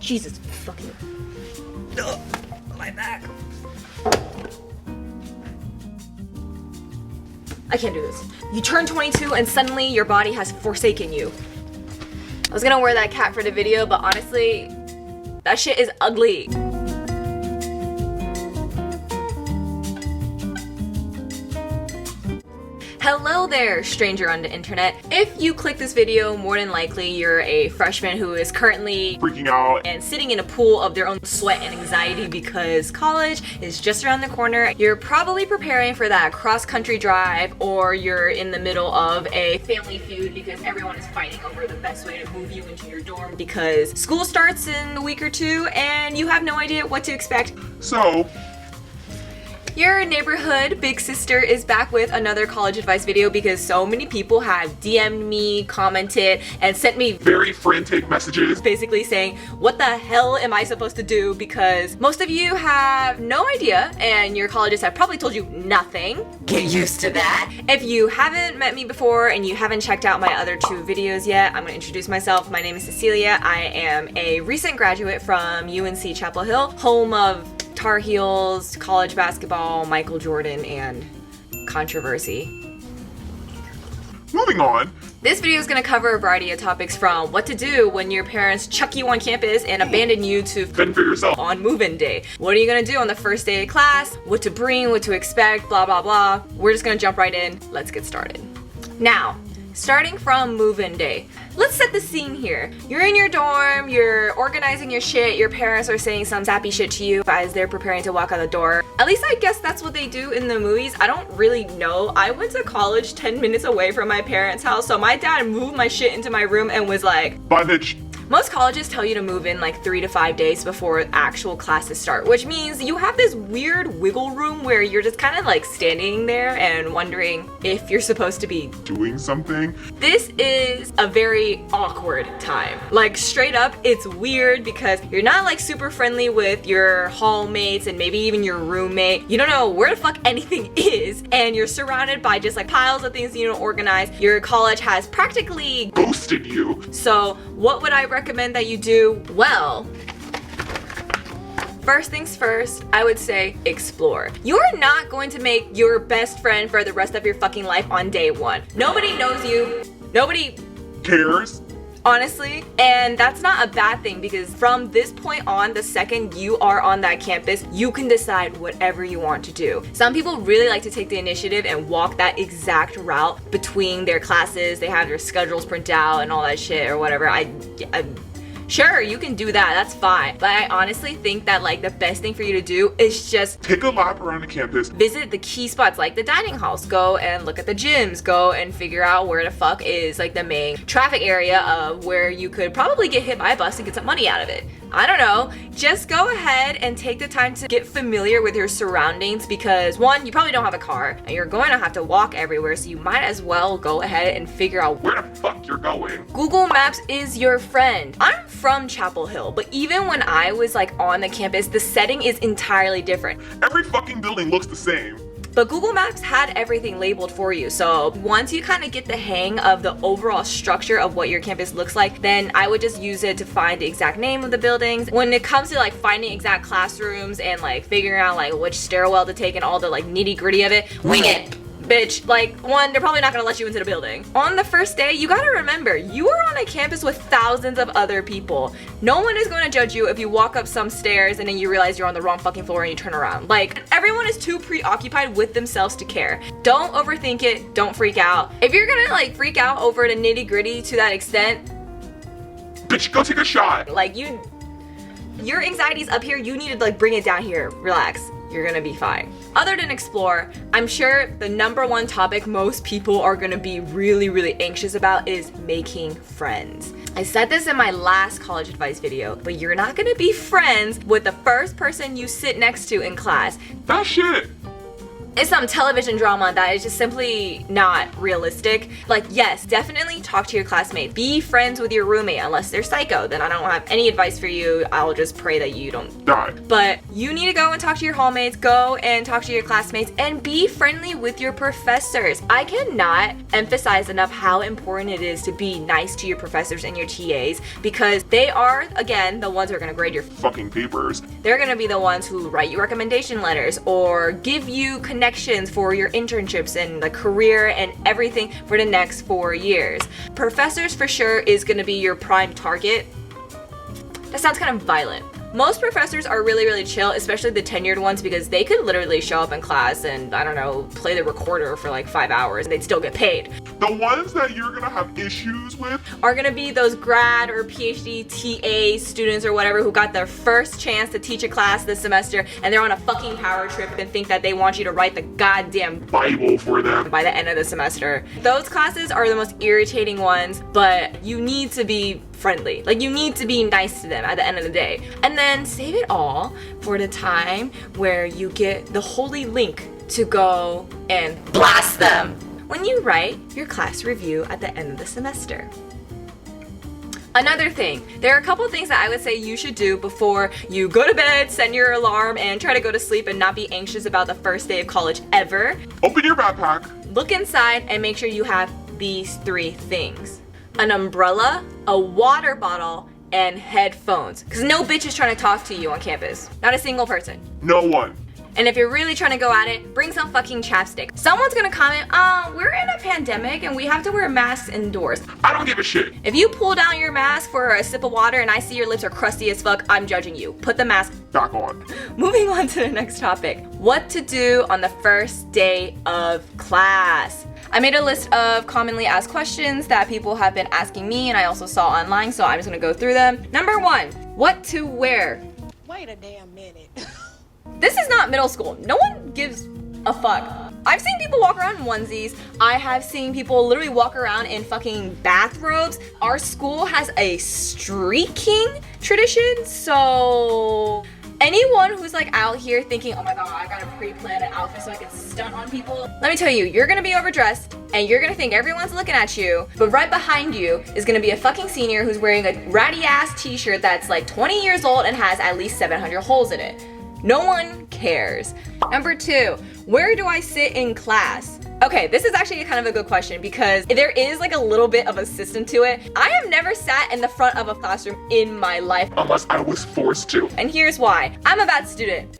Jesus fucking. Ugh, my back. I can't do this. You turn 22 and suddenly your body has forsaken you. I was gonna wear that cap for the video, but honestly, that shit is ugly. Hello there, stranger on the internet. If you click this video, more than likely you're a freshman who is currently freaking out and sitting in a pool of their own sweat and anxiety because college is just around the corner. You're probably preparing for that cross-country drive, or you're in the middle of a family feud because everyone is fighting over the best way to move you into your dorm because school starts in a week or two and you have no idea what to expect. So, your neighborhood big sister is back with another college advice video because so many people have DM'd me, commented, and sent me very frantic messages basically saying, what the hell am I supposed to do? Because most of you have no idea and your colleges have probably told you nothing. Get used to that. If you haven't met me before and you haven't checked out my other two videos yet, I'm gonna introduce myself. My name is Cecilia. I am a recent graduate from UNC Chapel Hill, home of Tar Heels, college basketball, Michael Jordan, and controversy. Moving on. This video is going to cover a variety of topics from what to do when your parents chuck you on campus and abandon you to fend for yourself on move-in day. What are you going to do on the first day of class? What to bring, what to expect, blah blah blah. We're just going to jump right in. Let's get started. Now, starting from move-in day. Let's set the scene here. You're in your dorm, you're organizing your shit, your parents are saying some sappy shit to you as they're preparing to walk out the door. At least I guess that's what they do in the movies. I don't really know. I went to college 10 minutes away from my parents' house, so my dad moved my shit into my room and was like, bye bitch. Most colleges tell you to move in like 3 to 5 days before actual classes start, which means you have this weird wiggle room where you're just kind of like standing there and wondering if you're supposed to be doing something. This is a very awkward time. Like straight up, it's weird because you're not like super friendly with your hall mates and maybe even your roommate. You don't know where the fuck anything is, and you're surrounded by just like piles of things you don't organize. Your college has practically ghosted you. So what would I recommend that you do? Well, first things first, I would say explore. You're not going to make your best friend for the rest of your fucking life on day one. Nobody knows you. Nobody cares. Honestly, and that's not a bad thing because from this point on, the second you are on that campus, you can decide whatever you want to do. Some people really like to take the initiative and walk that exact route between their classes. They have their schedules printed out and all that shit or whatever. Sure, you can do that, that's fine. But I honestly think that like the best thing for you to do is just take a lap around the campus. Visit the key spots like the dining halls. Go and look at the gyms. Go and figure out where the fuck is like the main traffic area of where you could probably get hit by a bus and get some money out of it. I don't know. Just go ahead and take the time to get familiar with your surroundings because one, you probably don't have a car and you're going to have to walk everywhere, so you might as well go ahead and figure out where the fuck you're going. Google Maps is your friend. I'm from Chapel Hill, but even when I was like on the campus, the setting is entirely different. Every fucking building looks the same. But Google Maps had everything labeled for you. So once you kind of get the hang of the overall structure of what your campus looks like, then I would just use it to find the exact name of the buildings. When it comes to like finding exact classrooms and like figuring out like which stairwell to take and all the like nitty gritty of it, wing it. Bitch, like one, they're probably not gonna let you into the building. On the first day, you gotta remember, you are on a campus with thousands of other people. No one is gonna judge you if you walk up some stairs and then you realize you're on the wrong fucking floor and you turn around. Like, everyone is too preoccupied with themselves to care. Don't overthink it, don't freak out. If you're gonna like freak out over the nitty gritty to that extent, bitch, go take a shot. Like your anxiety's up here, you need to like bring it down here, relax. You're gonna be fine. Other than explore, I'm sure the number one topic most people are gonna be really, really anxious about is making friends. I said this in my last college advice video, but you're not gonna be friends with the first person you sit next to in class. That shit It's some television drama that is just simply not realistic. Like, yes, definitely talk to your classmates. Be friends with your roommate, unless they're psycho. Then I don't have any advice for you. I'll just pray that you don't Die. But you need to go and talk to your hallmates, go and talk to your classmates, and be friendly with your professors. I cannot emphasize enough how important it is to be nice to your professors and your TAs, because they are, again, the ones who are gonna grade your Fucking papers. they're gonna be the ones who write you recommendation letters or give you connections for your internships and the career and everything for the next 4 years. Professors for sure is gonna be your prime target. That sounds kind of violent. Most professors are really, really chill, especially the tenured ones, because they could literally show up in class and, I don't know, play the recorder for like 5 hours and they'd still get paid. The ones that you're gonna have issues with Are gonna be those grad or PhD TA students or whatever who got their first chance to teach a class this semester and they're on a fucking power trip and think that they want you to write the goddamn Bible for them. by the end of the semester. Those classes are the most irritating ones, but you need to be friendly. Like, you need to be nice to them at the end of the day. And then save it all for the time where you get the holy link to go and blast them when you write your class review at the end of the semester. Another thing, there are a couple things that I would say you should do before you go to bed, set your alarm, and try to go to sleep and not be anxious about the first day of college ever. Open your backpack. Look inside and make sure you have these 3 things: an umbrella, a water bottle, and headphones. Because no bitch is trying to talk to you on campus. Not a single person. No one. And if you're really trying to go at it, bring some fucking chapstick. Someone's gonna comment, we're in a pandemic and we have to wear masks indoors. I don't give a shit. If you pull down your mask for a sip of water and I see your lips are crusty as fuck, I'm judging you. Put the mask Back on. Moving on to the next topic. What to do on the first day of class. I made a list of commonly asked questions that people have been asking me and I also saw online, so I'm just gonna go through them. Number 1, what to wear? Wait a damn minute. This is not middle school. No one gives a fuck. I've seen people walk around in onesies. I have seen people literally walk around in fucking bathrobes. Our school has a streaking tradition, so anyone who's like out here thinking, oh my god, I gotta pre-plan an outfit so I can stunt on people. Let me tell you, you're gonna be overdressed and you're gonna think everyone's looking at you, but right behind you is gonna be a fucking senior who's wearing a ratty ass t-shirt that's like 20 years old and has at least 700 holes in it. No one cares. Number 2, where do I sit in class? Okay, this is actually kind of a good question because there is like a little bit of a system to it. I have never sat in the front of a classroom in my life. Unless I was forced to. And here's why. I'm a bad student.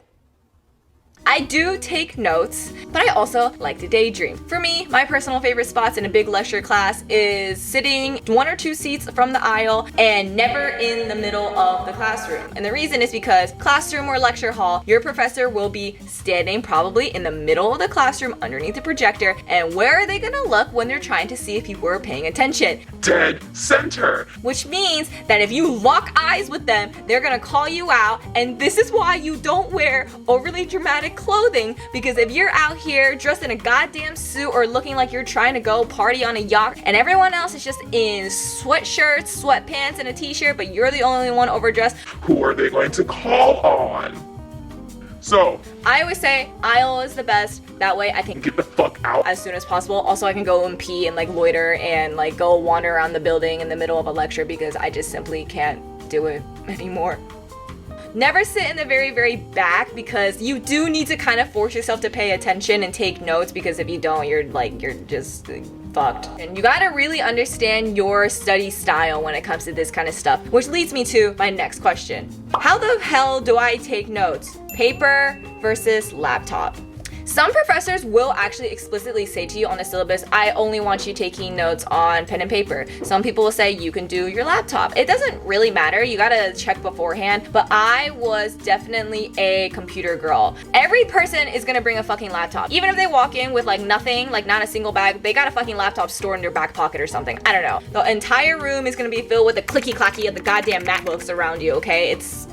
I do take notes, but I also like to daydream. For me, my personal favorite spots in a big lecture class is sitting 1 or 2 seats from the aisle and never in the middle of the classroom. And the reason is because classroom or lecture hall, your professor will be standing probably in the middle of the classroom underneath the projector, and where are they gonna look when they're trying to see if you were paying attention? Dead center. Which means that if you lock eyes with them, they're gonna call you out, and this is why you don't wear overly dramatic clothing, because if you're out here dressed in a goddamn suit or looking like you're trying to go party on a yacht and everyone else is just in sweatshirts, sweatpants, and a t-shirt, but you're the only one overdressed, Who are they going to call on? So, I always say aisle is the best. That way I can get the fuck out. as soon as possible. Also, I can go and pee and like loiter and like go wander around the building in the middle of a lecture because I just simply can't do it anymore. Never sit in the very, very back because you do need to kind of force yourself to pay attention and take notes, because if you don't, you're just fucked. And you gotta really understand your study style when it comes to this kind of stuff, which leads me to my next question. How the hell do I take notes? Paper versus laptop. Some professors will actually explicitly say to you on the syllabus, I only want you taking notes on pen and paper. Some people will say you can do your laptop. It doesn't really matter. You gotta check beforehand, but I was definitely a computer girl. Every person is gonna bring a fucking laptop. Even if they walk in with like nothing, like not a single bag, they got a fucking laptop stored in their back pocket or something. I don't know. The entire room is gonna be filled with the clicky clacky of the goddamn MacBooks around you, okay? It's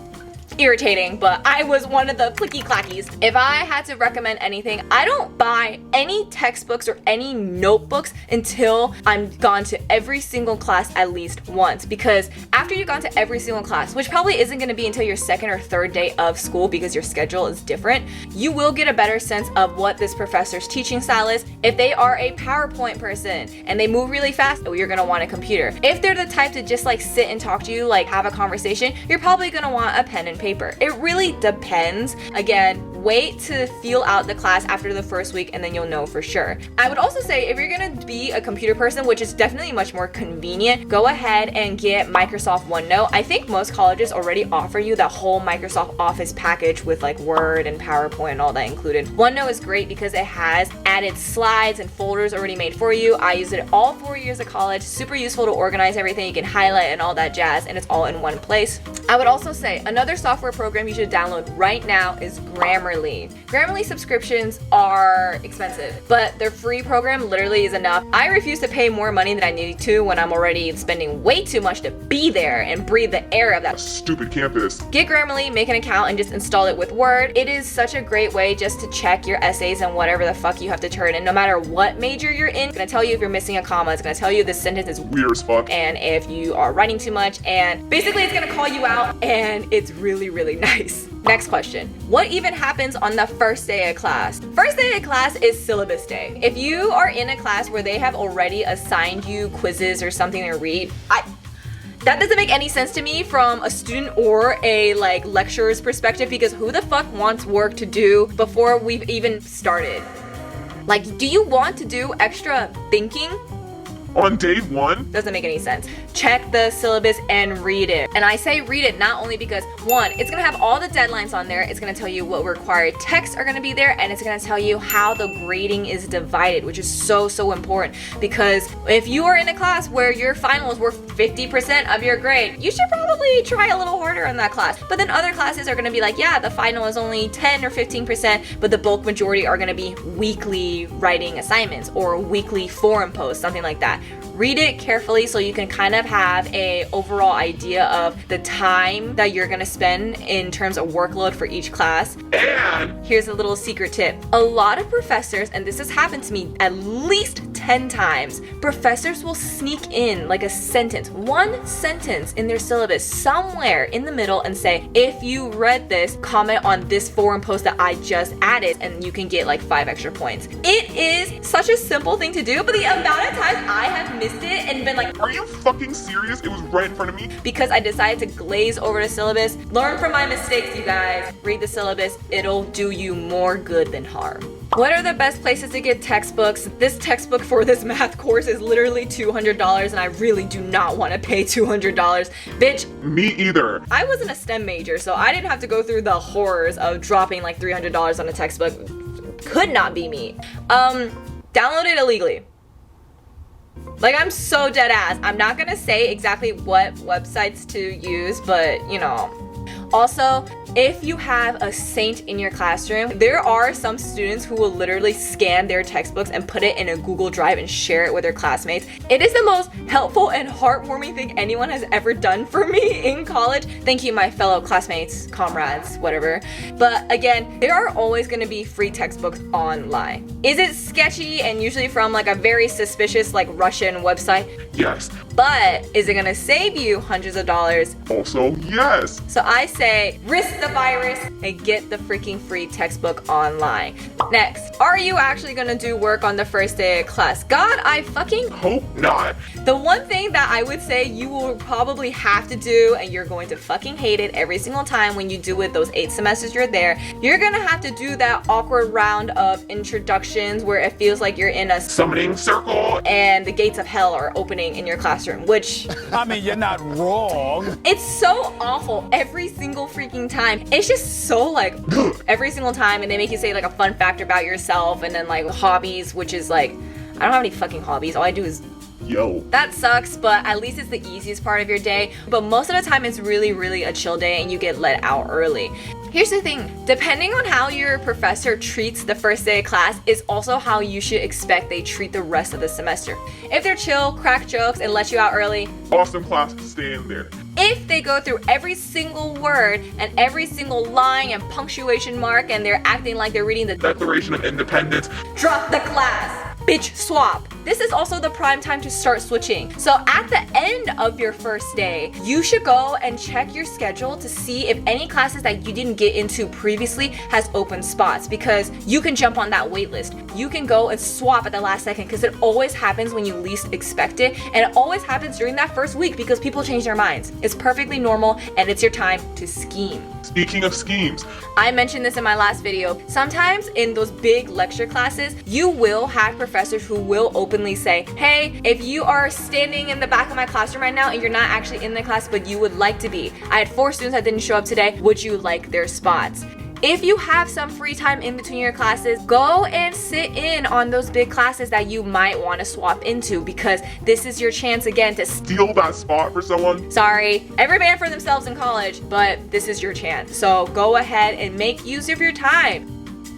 irritating, but I was one of the clicky clackies. If I had to recommend anything, I don't buy any textbooks or any notebooks until I'm gone to every single class at least once, because after you've gone to every single class, which probably isn't going to be until your second or third day of school because your schedule is different, you will get a better sense of what this professor's teaching style is. If they are a PowerPoint person and they move really fast, you're going to want a computer. If they're the type to just like sit and talk to you, like have a conversation, you're probably going to want a pen and paper. It really depends. Again, wait to feel out the class after the first week and then you'll know for sure. I would also say if you're gonna be a computer person, which is definitely much more convenient, go ahead and get Microsoft OneNote. I think most colleges already offer you the whole Microsoft Office package with like Word and PowerPoint and all that included. OneNote is great because it has added slides and folders already made for you. I used it all 4 years of college. Super useful to organize everything. You can highlight and all that jazz, and it's all in one place. I would also say another software program you should download right now is Grammarly. Grammarly subscriptions are expensive, but their free program literally is enough. I refuse to pay more money than I need to when I'm already spending way too much to be there and breathe the air of that Stupid campus. Get Grammarly, make an account, and just install it with Word. It is such a great way just to check your essays and whatever the fuck you have to turn in, no matter what major you're in. It's gonna tell you if you're missing a comma. It's gonna tell you this sentence is Weird as fuck. and if you are writing too much, and basically it's gonna call you out, and it's really, really nice. Next question. What even happens on the first day of class? First day of class is syllabus day. If you are in a class where they have already assigned you quizzes or something to read, that doesn't make any sense to me from a student or a like lecturer's perspective, because who the fuck wants work to do before we've even started? Like, do you want to do extra thinking? On day one? Doesn't make any sense. Check the syllabus and read it. And I say read it not only because, one, it's gonna have all the deadlines on there, it's gonna tell you what required texts are gonna be there, and it's gonna tell you how the grading is divided, which is so, so important. Because if you are in a class where your final is worth 50% of your grade, you should probably try a little harder in that class. But then other classes are gonna be like, yeah, the final is only 10 or 15%, but the bulk majority are gonna be weekly writing assignments or weekly forum posts, something like that. Read it carefully so you can kind of have a overall idea of the time that you're gonna spend in terms of workload for each class. And Here's a little secret tip. A lot of professors, and this has happened to me at least 10 times, professors will sneak in like a sentence, one sentence in their syllabus somewhere in the middle and say, if you read this, comment on this forum post that I just added, and you can get like 5 extra points. It is such a simple thing to do, but the amount of times I have missed it and been like, are you fucking serious? It was right in front of me. because I decided to glaze over the syllabus. Learn from my mistakes, you guys. Read the syllabus. It'll do you more good than harm. What are the best places to get textbooks? This textbook for this math course is literally $200, and I really do not want to pay $200. Bitch, Me either. I wasn't a STEM major, so I didn't have to go through the horrors of dropping like $300 on a textbook. Could not be me. Download it illegally. Like, I'm so dead ass. I'm not gonna say exactly what websites to use, but you know. Also, if you have a saint in your classroom, there are some students who will literally scan their textbooks and put it in a Google Drive and share it with their classmates. It is the most helpful and heartwarming thing anyone has ever done for me in college. Thank you, my fellow classmates, comrades, whatever. But again, there are always gonna be free textbooks online. Is it sketchy and usually from like a very suspicious like Russian website? Yes. But is it gonna save you hundreds of dollars? Also, yes. So I say, risk the virus and get the freaking free textbook online. Next, are you actually gonna do work on the first day of class? God, I fucking Hope not. The one thing that I would say you will probably have to do, and you're going to fucking hate it every single time when you do it those 8 semesters you're there, you're gonna have to do that awkward round of introductions where it feels like you're in a Summoning circle. and the gates of hell are opening in your classroom, which I mean, you're not wrong. it's so awful every single freaking time. It's just so like every single time, and they make you say like a fun fact about yourself, and then like hobbies, which is like, I don't have any fucking hobbies. All I do is Yo. that sucks, but at least it's the easiest part of your day. But most of the time it's really, really a chill day and you get let out early. Here's the thing, depending on how your professor treats the first day of class is also how you should expect they treat the rest of the semester. If they're chill, crack jokes, and let you out early, Awesome class, stay in there. If they go through every single word and every single line and punctuation mark and they're acting like they're reading the Declaration of Independence. drop the class. Bitch, swap. This is also the prime time to start switching. So at the end of your first day, you should go and check your schedule to see if any classes that you didn't get into previously has open spots, because you can jump on that wait list. You can go and swap at the last second, because it always happens when you least expect it, and it always happens during that first week because people change their minds. It's perfectly normal, and it's your time to scheme. Speaking of schemes, I mentioned this in my last video. Sometimes in those big lecture classes, you will have professors who will openly say, hey, if you are standing in the back of my classroom right now and you're not actually in the class but you would like to be, I had 4 students that didn't show up today, would you like their spots? If you have some free time in between your classes, go and sit in on those big classes that you might want to swap into, because this is your chance again to steal that spot for someone. Sorry, every man for themselves in college, but this is your chance. So go ahead and make use of your time.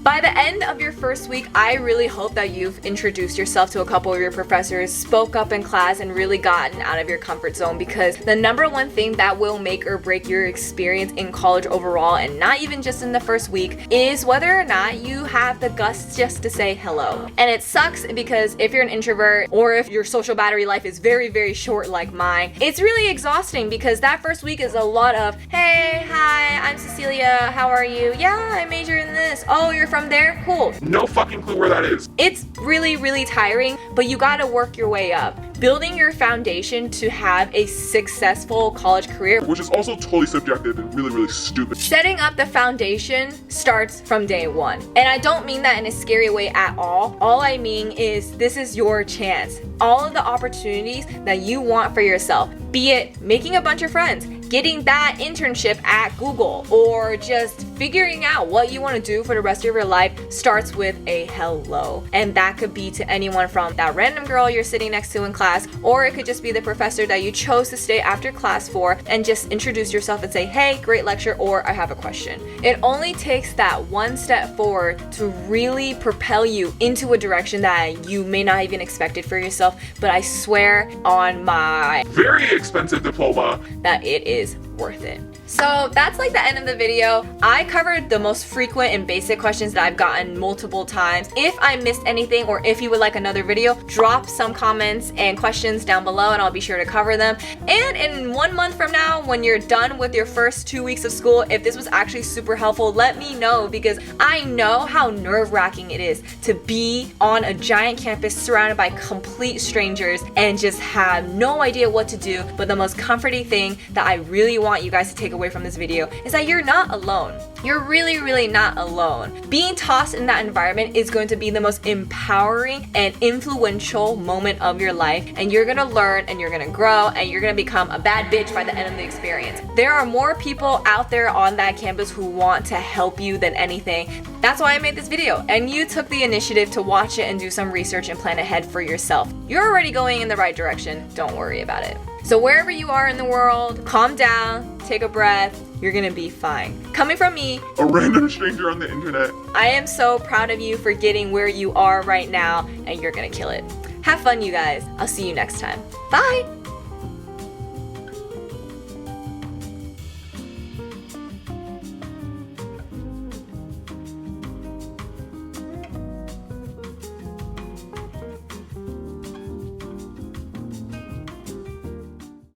By the end of your first week, I really hope that you've introduced yourself to a couple of your professors, spoke up in class, and really gotten out of your comfort zone, because the number one thing that will make or break your experience in college overall, and not even just in the first week, is whether or not you have the guts just to say hello. And it sucks because if you're an introvert or if your social battery life is very, very short like mine, it's really exhausting, because that first week is a lot of, hey, hi, I'm Cecilia, how are you? Yeah, I major in this. Oh, you're from there? Cool. No fucking clue where that is. It's really, really tiring, but you gotta work your way up. Building your foundation to have a successful college career, Which is also totally subjective and really, really stupid. setting up the foundation starts from day one. And I don't mean that in a scary way at all. All I mean is this is your chance. All of the opportunities that you want for yourself, be it making a bunch of friends, getting that internship at Google, or just figuring out what you want to do for the rest of your life, starts with a hello. And that could be to anyone from that random girl you're sitting next to in class, or it could just be the professor that you chose to stay after class for and just introduce yourself and say, hey, great lecture, or I have a question. It only takes that one step forward to really propel you into a direction that you may not even expect it for yourself, but I swear on my Very expensive diploma. that it is worth it. So that's like the end of the video. I covered the most frequent and basic questions that I've gotten multiple times. If I missed anything, or if you would like another video, drop some comments and questions down below and I'll be sure to cover them. And in 1 month from now, when you're done with your first 2 weeks of school, if this was actually super helpful, let me know, because I know how nerve-wracking it is to be on a giant campus surrounded by complete strangers and just have no idea what to do. But the most comforting thing that I really want you guys to take away from this video is that you're not alone. You're really, really not alone. Being tossed in that environment is going to be the most empowering and influential moment of your life, and you're gonna learn and you're gonna grow and you're gonna become a bad bitch by the end of the experience. There are more people out there on that campus who want to help you than anything. That's why I made this video, and you took the initiative to watch it and do some research and plan ahead for yourself. You're already going in the right direction. Don't worry about it. So wherever you are in the world, calm down, take a breath, you're gonna be fine. Coming from me, A random stranger on the internet. I am so proud of you for getting where you are right now, and you're gonna kill it. Have fun, you guys. I'll see you next time. Bye!